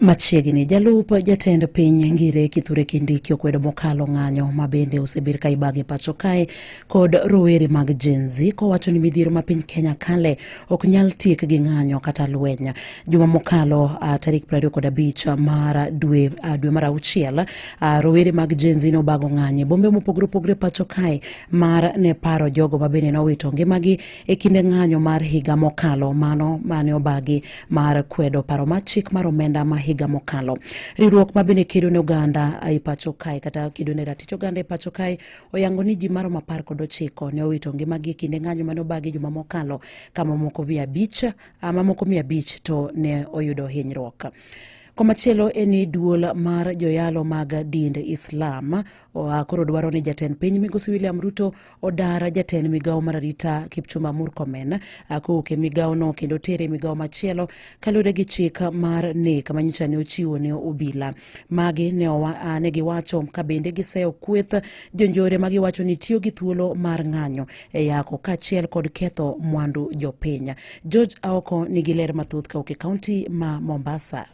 Machiegni jalup jatend piny Ngire Kithure Kindiki okwedo mokalo ng'anyo mabende osebed ka ibage pacho kae kod rowere mag Gen Z kowacho ni midhiero ma piny Kenya kale ok nyal tiek gi ng'anyo kata lweny. Juma mokalo tarik 25 mar dwe mar auchiel, rowere mag Gen Z nobago ng'anyo bombe mopogore pacho kae mar ne paro jogo mabende nowito ngimagi e kinde ng'anyo mar higa mokalo mano mane obagi mar kwedo paro mar chik mar omenda ma higa mokalo. Riwruok mabende kedo ne oganda ai pacho kae kata kedo ne ratich oganda e pacho kae oyango ni ji maromo 19 ne owito ngimagi e kinde ng'anyo mane obagi juma mokalo ka mamoko 500 to ne oyudo hinyruok. Komachielo eni duol mar joyalo mag dind Islam koro dwaro ni jatend piny Migosi William Ruto odara jatend migao mar arita Kipchumba Murkomen kowuok e migao no kendo tere migao machielo kaluwore gi chik mar nek manyicha ne ochiwo ne obila. Magi ne giwacho ka bende giseyo kweth jonjore ma giwacho ni tiyo gi thuolo mar ng'anyo e yako kaachiel kod ketho mwandu jopiny. George Aoko nigi ler mathoth ka e kaunti ma Mombasa.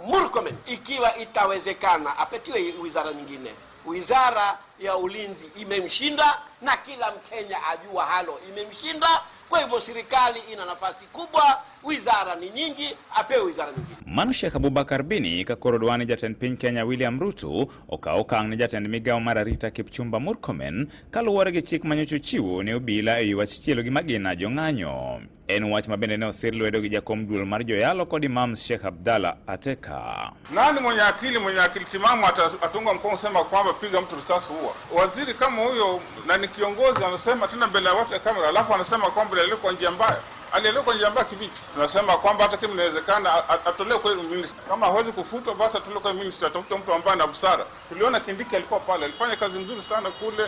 Murkomen ikiwa itawezekana apetiwe wizara nyingine. Wizara ya ulinzi imemshinda na kila Mkenya ajua halo imemshinda. Kwa hivyo serikali ina nafasi kubwa, wizara ni nyingi, apewe wizara nyingine. Mano Sheikh Abubakar Bini kakorodwani jatend piny Kenya William Ruto okang ni jatend migao mar arita Kipchumba Murkomen kaluwore gi chik manyocho chiwo ne obila e wach chielo gi magina jong'anyo. En wach mabende ne osir lwedo gi jakom duol mar joyalo kod Imam Sheikh Abdalla Ateka. Nani mwenye akili timamu atunga mkono sema kwamba piga mtu risasi huwa? Waziri kama huyo na ni kiongozi anasema tena mbele ya watu ya kamera, alafu anasema kwamba alikuwa kwa njia mbaya. Aliyekuwa njia mbaya kivipi? Tunasema kwamba hata kama inawezekana atolewe kwa minister. Kama hawezi kufutwa basi atolewe kwa minister, atafuta mtu ambaye ana busara. Tuliona Kindiki alikuwa pale, alifanya kazi nzuri sana kule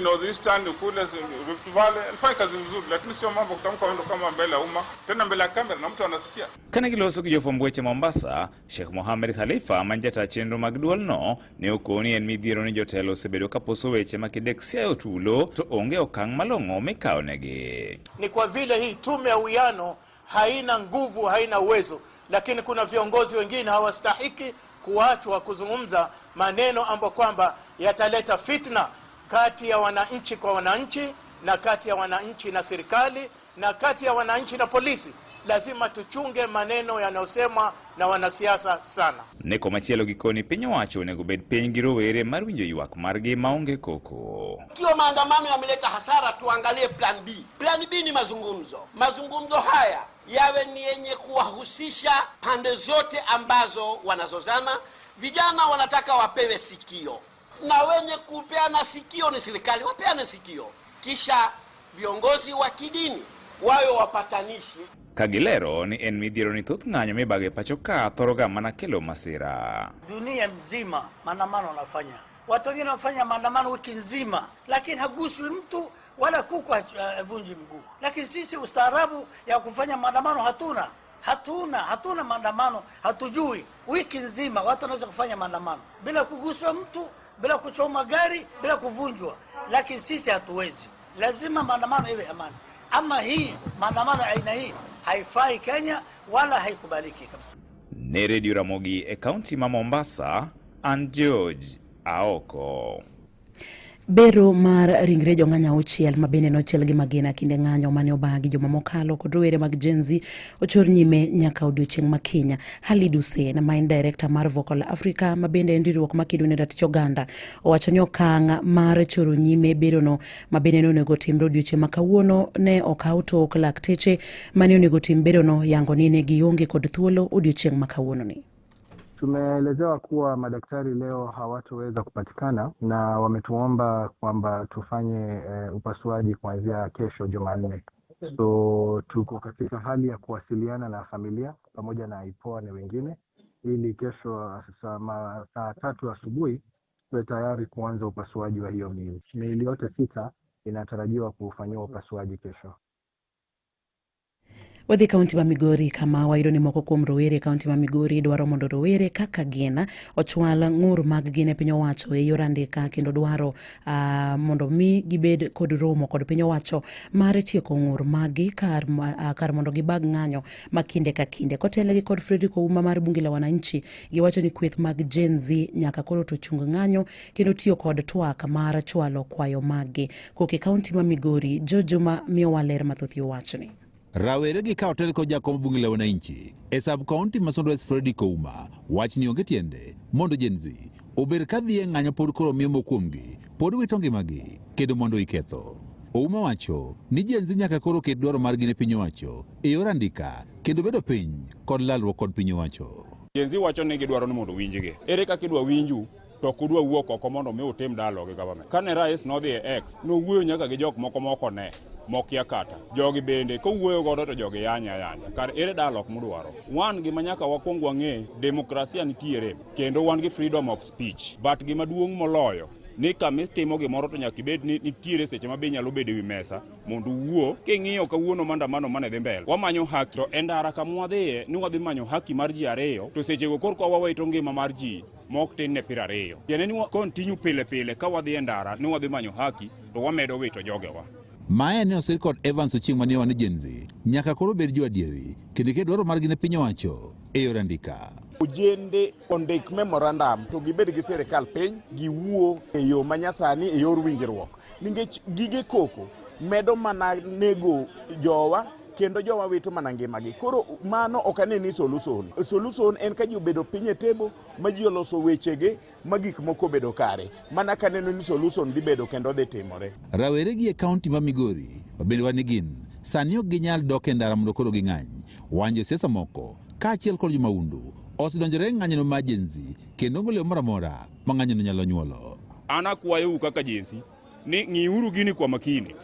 North Eastern kule Rift Valley, alifanya kazi nzuri, lakini sio mambo kutamka mambo kama mbele ya umma, tena mbele ya kamera na mtu anasikia. Kana giloso gi jofwamb weche Mombasa, Sheikh Mohamed Khalifa manjata chenro mag duol no ne okoni en midhiero ni jotelo osebedo kaposo weche makidek siayo tulo to onge okang' malong'o mikao negi. Ni kwa vile hii tume ya uwiano haina nguvu, haina uwezo, lakini kuna viongozi wengine hawastahiki kuachwa kuzungumza maneno ambayo kwamba yataleta fitna kati ya wananchi kwa wananchi, na kati ya wananchi na serikali, na kati ya wananchi na polisi. Lazima tuchunge maneno yanayosemwa na wanasiasa sana. Neko machielo gikoni piny owacho onego bed piny gi rowere mar winjo ywak margi maonge koko. Ikiwa maandamano yameleta hasara, tuangalie plan B. Plan B ni mazungumzo. Mazungumzo haya yawe ni yenye kuwahusisha pande zote ambazo wanazozana. Vijana wanataka wapewe sikio, na wenye kupeana sikio ni serikali, wapeane sikio. Kisha viongozi wa kidini wawe wapatanishi. Kagilero ni en midhiero ni thoth ng'anyo mibage pacho ka thoroga mana kelo masira. Dunia mzima maandamano wanafanya. Watu wengine wanafanya maandamano wiki nzima, lakini haguswi mtu wala kuku havunji mguu. Lakini sisi ustaarabu ya kufanya maandamano hatuna maandamano, hatujui. Wiki nzima watu wanaweza kufanya maandamano bila kuguswa mtu, bila kuchoma gari, bila kuvunjwa. Lakini sisi hatuwezi. Lazima maandamano iwe amani. Ama hii maandamano aina hii haifai Kenya wala haikubaliki kabisa. Ne Radio Ramogi e kaunti ma Mombasa, and George Aoko. Bero mar ringre jong'anyo auchiel mabende nochiel gi magina kinde ng'anyo mane obagi juma mokalo kod rowere mag Gen Z ochor nyime nyaka odiochieng' ma Kenya. Halid Hussein, main director mar Vocal Africa mabende en riwruok makedo ne ratich oganda, owacho ni okang' mar choro nyime bero no mabende onego timre odiochieng' ma kawuono ne okaw tok lakteche mane onego tim bero no yango ni ne gionge kod thuolo odiochieng' ma kawuono ni. Tumeelezewa kuwa madaktari leo hawatoweza kupatikana na wametuomba kwamba tufanye upasuaji kuanzia kesho Jumanne. So tuko katika hali ya kuwasiliana na familia pamoja na IPOA na wengine ili kesho saa 3 asubuhi tuwe tayari kuanza upasuaji wa hiyo miili. Miili yote 6 inatarajiwa kufanyiwa upasuaji kesho. Wadhi kaunti ma Migori kama wayudo ni moko kuom rowere kaunti ma Migori dwaro mondo rowere kaka gina ochwal ng'ur mag gine piny owacho e yor andika kendo dwaro mondo mi gibed kod romo kod piny owacho mar tieko ng'ur magi kar mondo gibag ng'anyo makinde ka kinde. Kotelegi kod Fredrick Ouma mar bunge la wananchi giwacho ni kweth mag Gen Z nyaka koro to chung ng'anyo kendo tiyo kod twak mar chwalo kwayo magi. Koke kaunti ma Migori, Jojuma miyo waler mathoth wachni. Rawere gi kao telko jakom bunge la wananchi e sub county masondres Fredrick Ouma wach ni onge tiende mondo Gen Z ober kadhie ng'anyo pod koro miyo mokuomgi pod wito ngimagi kendo mondo iketho. Ouma wacho ni Gen Z nyaka koro ket dwaro margi ne piny owacho e yor andika kendo bedo piny kod lalruok kod piny owacho. Gen Z wacho ni gidwaro ni mondo winjgi. Ere kaka idwa winju to kudwa wuok oko mondo mi utim dialogue gi government. Kane rais nodhi e X nowuoyo nyaka gi jok moko ne mokia kata jogi bende kowuoyo godo to jogi yanya kar ere dialogue mudwaro. Wan gima nyaka wakwong wang'e demokrasia nitiere kendo wan gi freedom of speech, but gima duong' moloyo ni kamitimo gimoro to nyaka ibed ni nitiere seche ma be nyalo bedo ewi mesa mondo wuo. King'iyo kawuono maandamano mane dhi mbele wamanyo haki to endara kama wadhiye ni wadhi manyo haki mar ji ariyo to sechego korka wawito ngima mar ji mok tin ne 20. Tiende ni continue pile ka wadhi endara ni wadhi manyo haki to wamedo wito jogewa. Mae ne osir kod Evans Ochieng' mane wan Gen Z nyaka koro bed jo adieri kendo ke dwaro margi ne piny owacho e yor andika. Ojende ondik memorandum to gibed gi sirikal piny giwuo e yo manyasani e yor winjruok nikech gige koko medo mana nego jowa kendo jowa wito mana ngimagi. Koro mano ok ane ni solution en ka ji obedo piny e tebo ma ji oloso wechege ma gik moko bedo kare mana ka neno ni solution dhi bedo kendo dhi timore. Rawere gi e kaunti ma Migori mabende wan gin sani ok ginyal dok e ndara mondo koro ging'any. Wanje siasa moko kaachiel kod jomaundu osedonjore ng'anyono ma Gen Z kendo ng'oleo moro amora ma ng'anyono nyalo nyuolo. An akwayou kaka Gen Z ni ng'iuru gini kwa makini.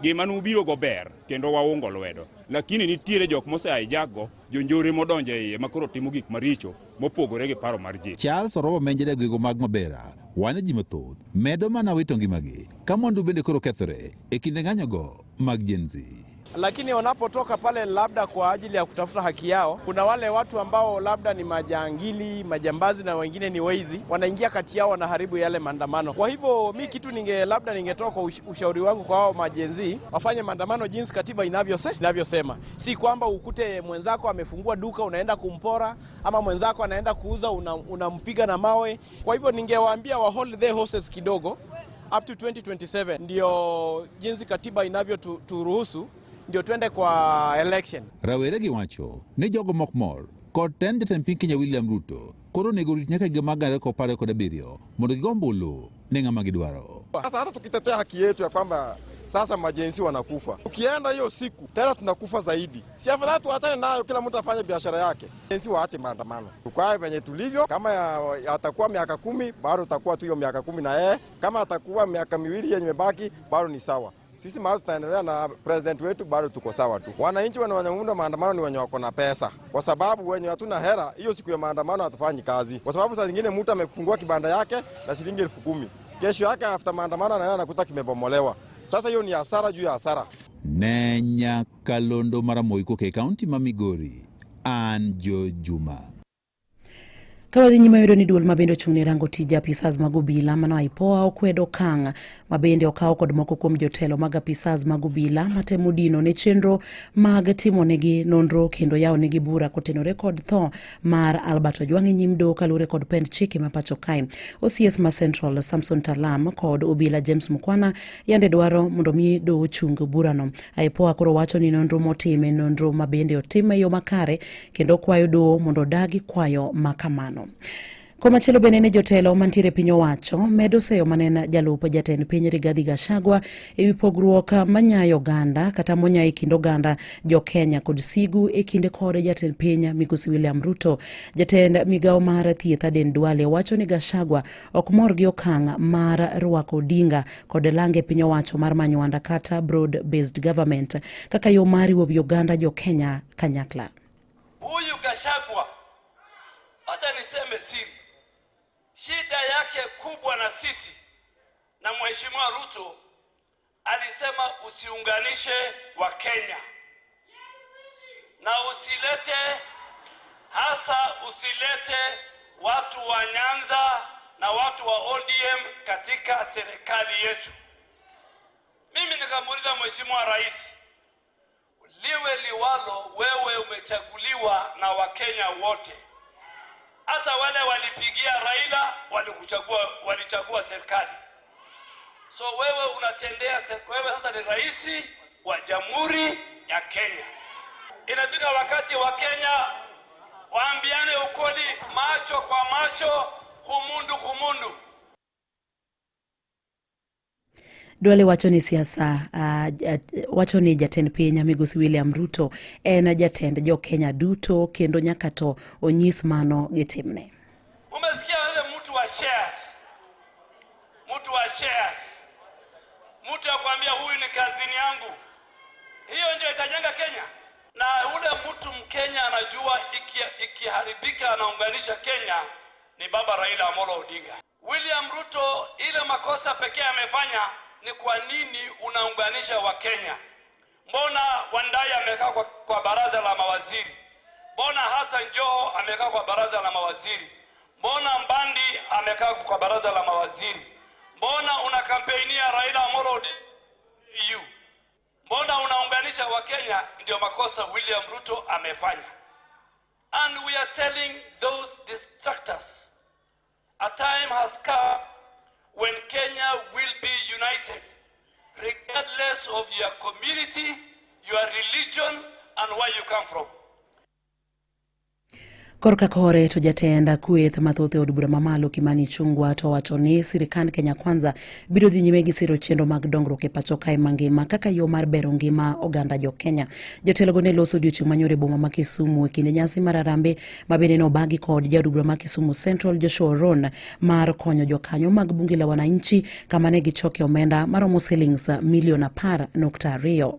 Gima nubiro go ber kendo waungo lwedo, lakini nitiere jok mose jago jonjore modonjo e iye makoro timo gik maricho mopogore gi paro mar ji. Charles Orobo menjere gwego mag Mabera wane ji mathoth medo mana wito ngimagi ka mwandu bende koro kethore e kinde ng'anyogo mag Gen Z. Lakini wanapotoka pale labda kwa ajili ya kutafuta haki yao, kuna wale watu ambao labda ni majangili, majambazi na wengine ni wezi, wanaingia kati yao wanaharibu yale maandamano. Kwa hivyo mi kitu ningetoa kwa ushauri wangu kwa hao majenzi, wafanye maandamano jinsi katiba inavyosema. Si kwamba ukute mwenzako amefungua duka unaenda kumpora ama mwenzako anaenda kuuza unampiga na mawe. Kwa hivyo ningewaambia wa hold their horses kidogo up to 2027 ndio jinsi katiba inavyoturuhusu ndio twende kwa election. Rawere gi wacho ni jogo mokmor kod tend jatend piny Kenya William Ruto koro nego rit nyaka higa mag 2017 mondo gigombulu ne ng'ama gidwaro. Sasa hata tukitetea haki yetu ya kwamba sasa majenzi wanakufa, ukienda hiyo siku tena tunakufa zaidi. Si afadhali tuachane nayo, kila mtu afanye biashara yake. Majenzi waache maandamano. Tukae venye tulivyo, kama atakuwa miaka 10 bado utakuwa tu hiyo miaka 10 na yeye, kama atakuwa miaka 2 yenye imebaki bado ni sawa. Sisi mahali tutaendelea na president wetu bado tuko sawa tu. Wananchi wanaounda maandamano ni wenye wako na pesa. Kwa sababu wenye hatuna hela, hiyo siku ya maandamano hatufanyi kazi. Kwa sababu saa zingine mtu amefungua kibanda yake na shilingi 10,000. Kesho yake after maandamano anakuta kimebomolewa. Sasa hiyo ni hasara juu ya hasara. Nenya Kalondo Maramoiko ke kaunti ma Migori. Anjo Juma. Kawadhi nyima yudo ni duol mabende ochung'ne rango tije apisas mag obila mano IPOA okwedo okang' mabende okawo kod moko kuom jotelo mag apisas mag obila matemo dino ne chenro mag timo negi nonro kendo yawo negi bura kotenore kod tho mar Albert Ojwang' nyim doho kalure kod pend chike ma pacho kae. OCS ma Central Samson Talam kod obila James Mukwana yande dwaro mondo mi doho chung burano. IPOA koro wacho ni nonro motime nonro mabende otime yo makare kendo kwayo doho mondo dagi kwayo makamano. Koma chelo benene jotelo mantiere piny owacho medo seyo manena jalup jatend piny Rigathi Gachagua ewi pogruok manyayo oganda kata monyayo kind oganda jo Kenya kod sigu e kinde kod jatend piny Migosi William Ruto. Jatend migawo mar thieth Aden Duale wacho ni Gachagua ok mor gi okang' mar rwako Odinga kod lange piny owacho mar manywanda kata broad based government kaka yo mari wo oganda jo Kenya kanyakla. Huyu Gachagua acha niseme siri, shida yake kubwa na sisi na Mheshimiwa Ruto alisema usiunganishe wa Kenya. na usilete watu wa Nyanza na watu wa ODM katika serikali yetu. Mimi nikamuuliza Mheshimiwa Rais, liwe liwalo, wewe umechaguliwa na Wakenya wote. Hata wale walipigia Raila walichagua serikali. So wewe wewe sasa ni rais wa Jamhuri ya Kenya. Inafika wakati wa Kenya waambiane ukweli, macho kwa macho, kumundu. Dwale wacho ni siasa wacho ni jatend piny Migosi William Ruto en jatend jo Kenya duto kendo nyaka to onyis mano gitimne. Umesikia yule mtu wa shares. Mtu akwambia huyu ni kazini yangu. Hiyo ndio itajenga Kenya. Na ule mtu Mkenya anajua ikiharibika anaunganisha Kenya ni baba Raila Amolo Odinga. William Ruto ile makosa pekee amefanya ni kwa nini unaunganisha wa Kenya? Mbona Wandai amekaa kwa baraza la mawaziri? Mbona Hassan Joho amekaa kwa baraza la mawaziri? Mbona Mbandi amekaa kwa baraza la mawaziri? Mbona una kampeinia Raila Amolo Odinga? Mbona unaunganisha wa Kenya? Ndio makosa William Ruto amefanya. And we are telling those distractors, a time has come when Kenya will be united, regardless of your community, your religion, and where you come from. Korka kore to jatenda kweth mathoth od bura mamalo Kimani Ichung'wah to wacho ni sirikand Kenya Kwanza biro dhi nyime gi siro chenro mag dongruok e pacho kae mangima kaka yo mar bero ngima oganda jo Kenya. Jotelo go ne loso odiochieng' manyore boma ma Kisumu e kinde nyasi mar Harambee ma bende no bagi kod jaod bura ma Kisumu Central Joshua Orron mar konyo jokanyo mag bunge la wananchi kama ne gichoke omenda maromo shillings milioni 10.2.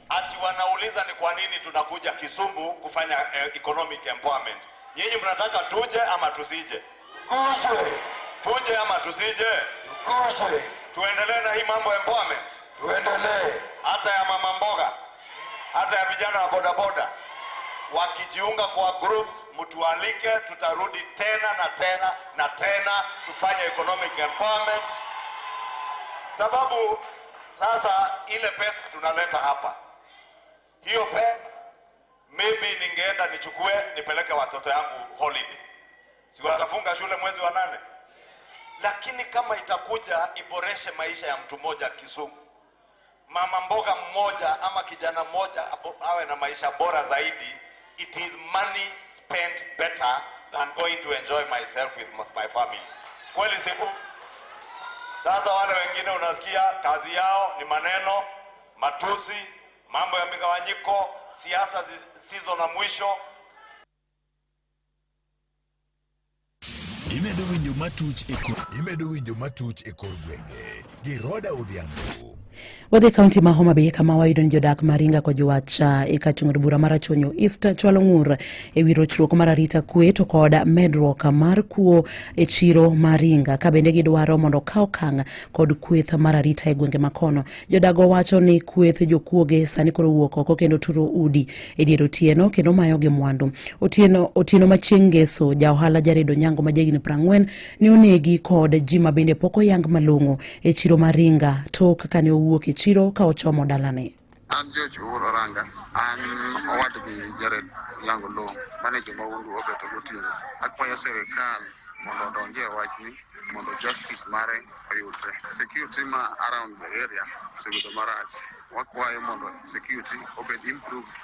Ati wanauliza ni kwa nini tunakuja Kisumu kufanya economic empowerment. Nyinyi mnataka tuje ama tusije? Kuje. Tuje ama tusije? Kuje. Tuendelee na hii mambo empowerment. Tuendelee. Hata ya mama mboga, hata ya vijana wa bodaboda wakijiunga kwa groups, mtualike, tutarudi tena na tena tufanye economic empowerment. Sababu sasa ile pesa tunaleta hapa, hiyo maybe ningeenda nichukue nipeleke watoto yangu holiday. Si watafunga shule mwezi wa 8. Lakini kama itakuja iboreshe maisha ya mtu mmoja Kisumu, mama mboga mmoja ama kijana mmoja awe na maisha bora zaidi, it is money spent better than going to enjoy myself with my family. Kweli sipo? Sasa wale wengine unasikia kazi yao ni maneno, matusi, mambo ya migawanyiko, siasa zisizo na mwisho. Imedo winjo matuch e kor gwenge gi Roda Odhiambo. Wadhi kaunti ma Homa Bay kama wayudo ni jodak Maringa ko jowacha e kachung'od bura mar Achonyo East chwalo ng'ur e wi rochruok mar arita kwe to kod medruok mar kuo e chiro Maringa ka bende gidwaro mondo kaw kang' kod kweth mar arita e gwenge makono. Jodago wacho ni kweth jokuoge sani koro wuok oko kendo turo udi e dier otieno kendo mayo gi mwandu. Otieno machieng' ngeso ja ohala Jared Onyango ma jahigni 40 ni onegi kod ji ma bende pok oyang malong'o e chiro Maringa tok kaka ne owuok e chiro ka ochomo dalane. An George Oranga, an owadgi Jared Onyango Lo, manager maundu obeto gotieno. Akwayo sirikal mondo odonje e wachni mondo justice mare oyudre. Security ma around the area osebedo marach. Wakwayo mondo security obed improved.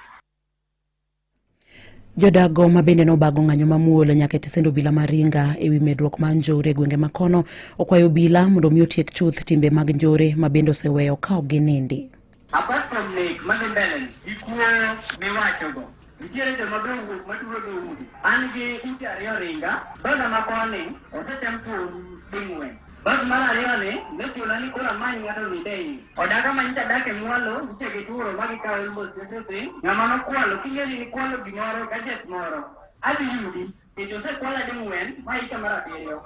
Jodago ma bende no bago ng'anyo mamuol nyaka tisendo obila Maringa e wi medruok mar njore gwenge makono okwayo obila mondo mi otiek chuth timbe mag njore ma bende oseweyo ka ok ginindi. Apart from nek magembele ikuo miwacho go nitiere joma dongo maduro udi an gi ute ariyo Ringa bana makoni osetem dingwe bas mara ariyo ni nechula ni kula manyi ng'ato ni dei odaka manyita dake mwalo niche gituro magikawo ilmo sisi ng'ama nokwalo king'eni ni kwalo gimoro gajet moro adhi yudi kech osekwala ding'wen maika mara abiriyo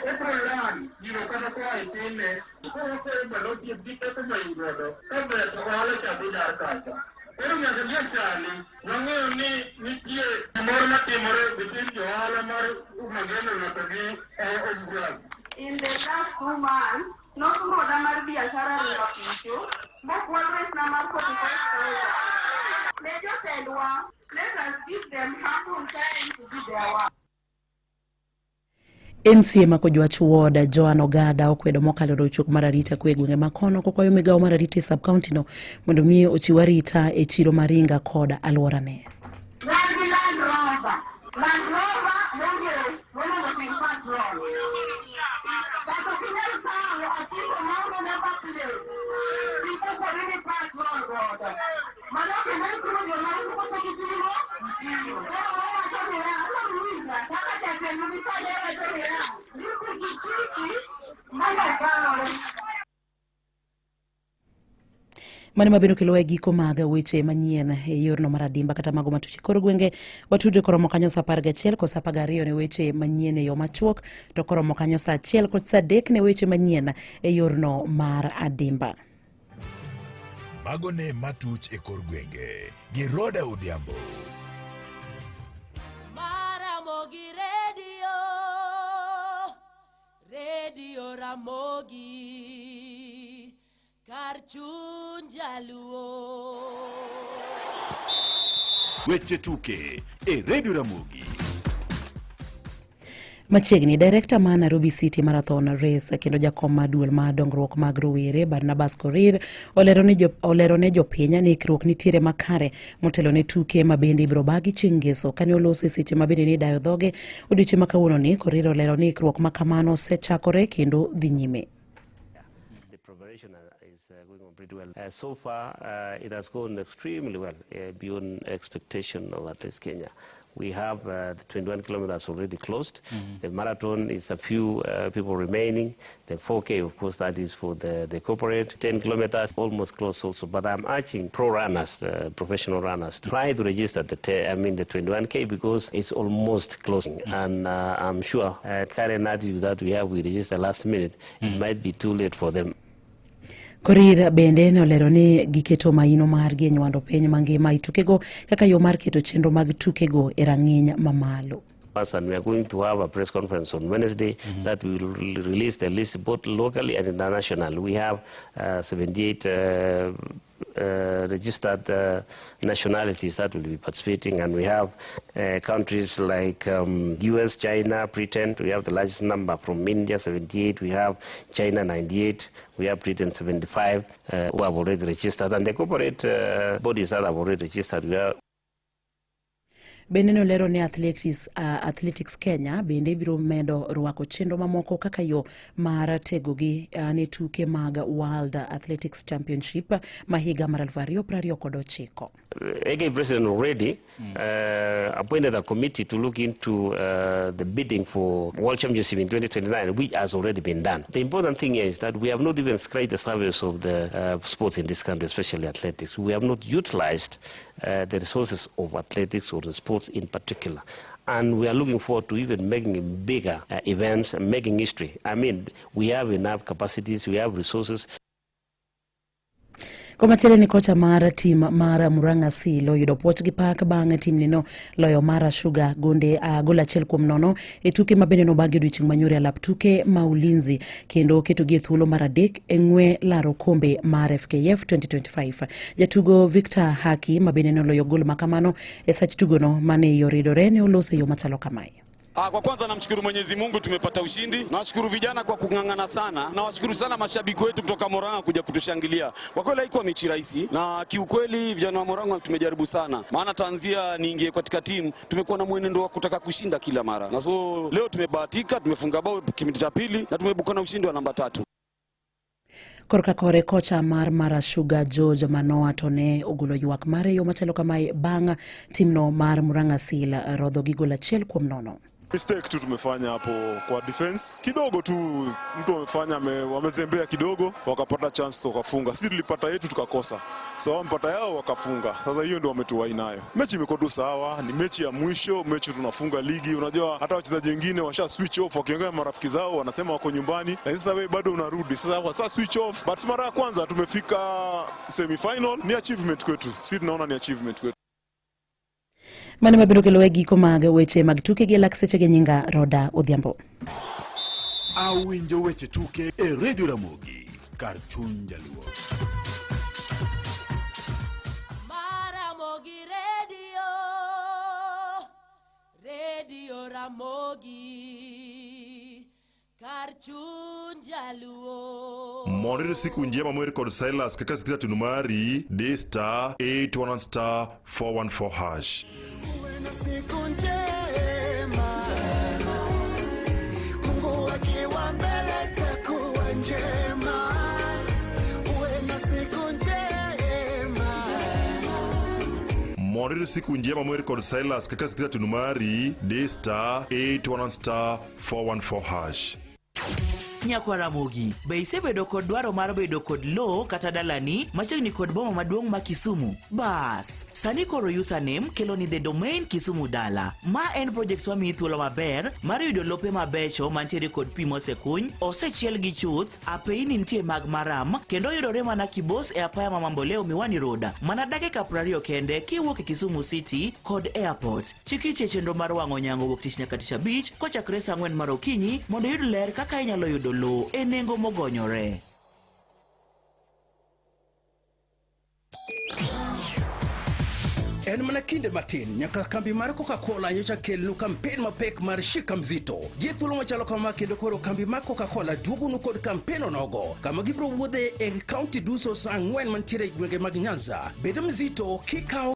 Eprolan, gino kata kwa itime, kuro se balosies gikete mayudodo, kabe to wale kabidar kacha. Koro nyaka gi sani wang'eyo ni nitie moro matimore gitin johala mar Magendo nyaka gi Obras. In the last 2 months, not more than mar biashara ringo picho, mokwal rate na mar 45,000. Major tendwa, let us give them ample time to do their work. MCA Makojwach Ward Joan Ogada okwedo mokalo rochuk mararita kwe gwenge makono kokwayo migawo mararita sub-county no mondo mi ochiw arita e chiro maringa kod alworane. Mane mabiro kelo e giko mag weche manyien e yorno mar Adimba kata mago matuchi koro gwenge watude koromo kanyo sa 11 ko sa 12 ne weche manyien e yo machuok to koromo kanyo sa 1 ko sa 3 ne weche manyien e yorno mar Adimba. Mago ne matuch e kor gwenge gi Roda Odhiambo. Ramogi Radio Ramogi Karchun Jaluo. Weche tuke e Radio Ramogi. Machiegni director ma Nairobi City Marathon Race kendo jakom maduol ma dongruok mag rowere Barnabas Korir olero ne jopiny ni ikruok nitiere makare motelo ne tuke mabende ibiro bagi chingeso kane olose seche mabende ni dayo dhoge odiochieng' ma kawuono ni Korir olero ni ikruok makamano sechakore kendo dhi nyime. Going on pretty well. So far, it has gone extremely well, beyond expectation of at least Kenya. We have the 21 kilometers already closed. The marathon is a few people remaining. The 4K, of course, that is for the corporate. 10 kilometers almost closed also. But I'm urging pro runners, professional runners, to try to register the 21K because it's almost closing. And I'm sure current attitude that we register last minute, it might be too late for them. Korir bende ne olero ni giketo maino margi e nywando piny mangima itukego kaka yo mar keto chenro mag tukego e rang'iny mamalo. And we are going to have a press conference on Wednesday that we will release the list both locally and international. We have 78 registered nationalities that will be participating, and we have countries like US, China, Britain. We have the largest number from India, 78. We have China, 98. We have Britain, 75 who have already registered, and the corporate bodies that have already registered. We are Bende no lero ne Athletics Kenya bende biro medo rwako chenro mamoko kaka yo mar tegogi ne tuke mag World Athletics Championship mahiga mar 2029. AK President already appointed a committee to look into the bidding for World Championship in 2029, which has already been done. The important thing is that we have not even scratched the surface of the sports in this country, especially athletics. We have not utilized the resources of athletics or the sports in particular. And we are looking forward to even making bigger events and making history. I mean, we have enough capacities, we have resources. Komachielo ni kocha mar tim mar Murang'a Seal oyudo puoch gi pak bang' tim nino loyo Mara Sugar gonde gol 1-0 e tuke mabende no bagi odiochieng' manyore alap tuke ma Ulinzi kendo keto gi thuolo mar adek e ng'we laro kombe mar FKF 2025. Jatugo Victor Haki mabende no loyo gol makamano e sach tugono mane yoridore ne olose yo machalo kamae. Kwa kwanza namshukuru Mwenyezi Mungu tumepata ushindi. Nawashukuru vijana kwa kung'ang'ana sana. Nawashukuru sana mashabiki wetu kutoka Murang'a kuja kutushangilia. Kwa kweli haikuwa mechi rahisi na kiukweli vijana wa Murang'a tumejaribu sana. Maana tanzia niingie katika timu tumekuwa na mwenendo wa kutaka kushinda kila mara. Na so leo tumebahatika, tumefunga bao kipindi cha pili na tumeibuka na ushindi wa namba 3. Korka kore kocha mar Mara Sugar George Manoa tone ogolo ywak mare yo machalo kamae bang' timno mar Murang'a Seal rodho gi gol 1-0. Mistake tu tumefanya hapo kwa defense. Kidogo tu mtu amefanya wamezembea kidogo wakapata chance wakafunga. Sisi tulipata yetu tukakosa. So wamepata yao wakafunga. Sasa hiyo ndio wametuwai nayo. Mechi imekuwa tu sawa, ni mechi ya mwisho, mechi tunafunga ligi. Unajua hata wachezaji wengine washa switch off wakiongea marafiki zao wanasema wako nyumbani. Na sasa wewe bado unarudi. Sasa switch off. But mara ya kwanza tumefika semi-final, ni achievement kwetu. Sisi tunaona ni achievement kwetu. Mane mabiro kelo giko mag weche mag tuke gi lakseche gi nyinga Roda Odhiambo. Awinjo weche tuke e Radio Ramogi kar chuny jaluo. Ramogi Radio Ramogi kar chuny jaluo. Monito siku njema mweri kod Silas kaka sikiza tunu mari *811*414#. Siku njema Mungu akiwa mbele takuwa njema. Uwe na siku njema. Monito siku njema mweri kod Silas kaka sikiza tunu mari *811*414#. Nyakwa Ramogi, be isebedo kod dwaro mar bedo kod lo kata dalani machiegni kod boma maduong' ma Kisumu? Bas, sani koro username kelo ni the domain Kisumu Dala. Ma en project ma miyi thuolo maber mar yudo lope mabecho mantiere kod pi mosekuny, osechiel gi chuth, apeini nitie mag maram, kendo yudore mana Kibos e apaya ma Mamboleo Miwani Road, mana dakika 20 kende kiwuok e Kisumu City kod airport. Chikiche chenro mar wang'o nyango wuok tich nyaka tich abich kochakre saa 4 mar okinyi mondo yud ler kaka inyalo yudo lo e nengo mogonyore. En mana kinde matin nyaka kambi mar Coca-Cola nyocha kelnu kampen mapek mar Shika Mzito. Gi thuolo machalo kama kendo koro kambi mar Coca-Cola duogonu kod kampen onogo kama gibro wuodhe e kaunti duso saa 4 mantiere gwenge mag Nyanza. Bedo mzito kikao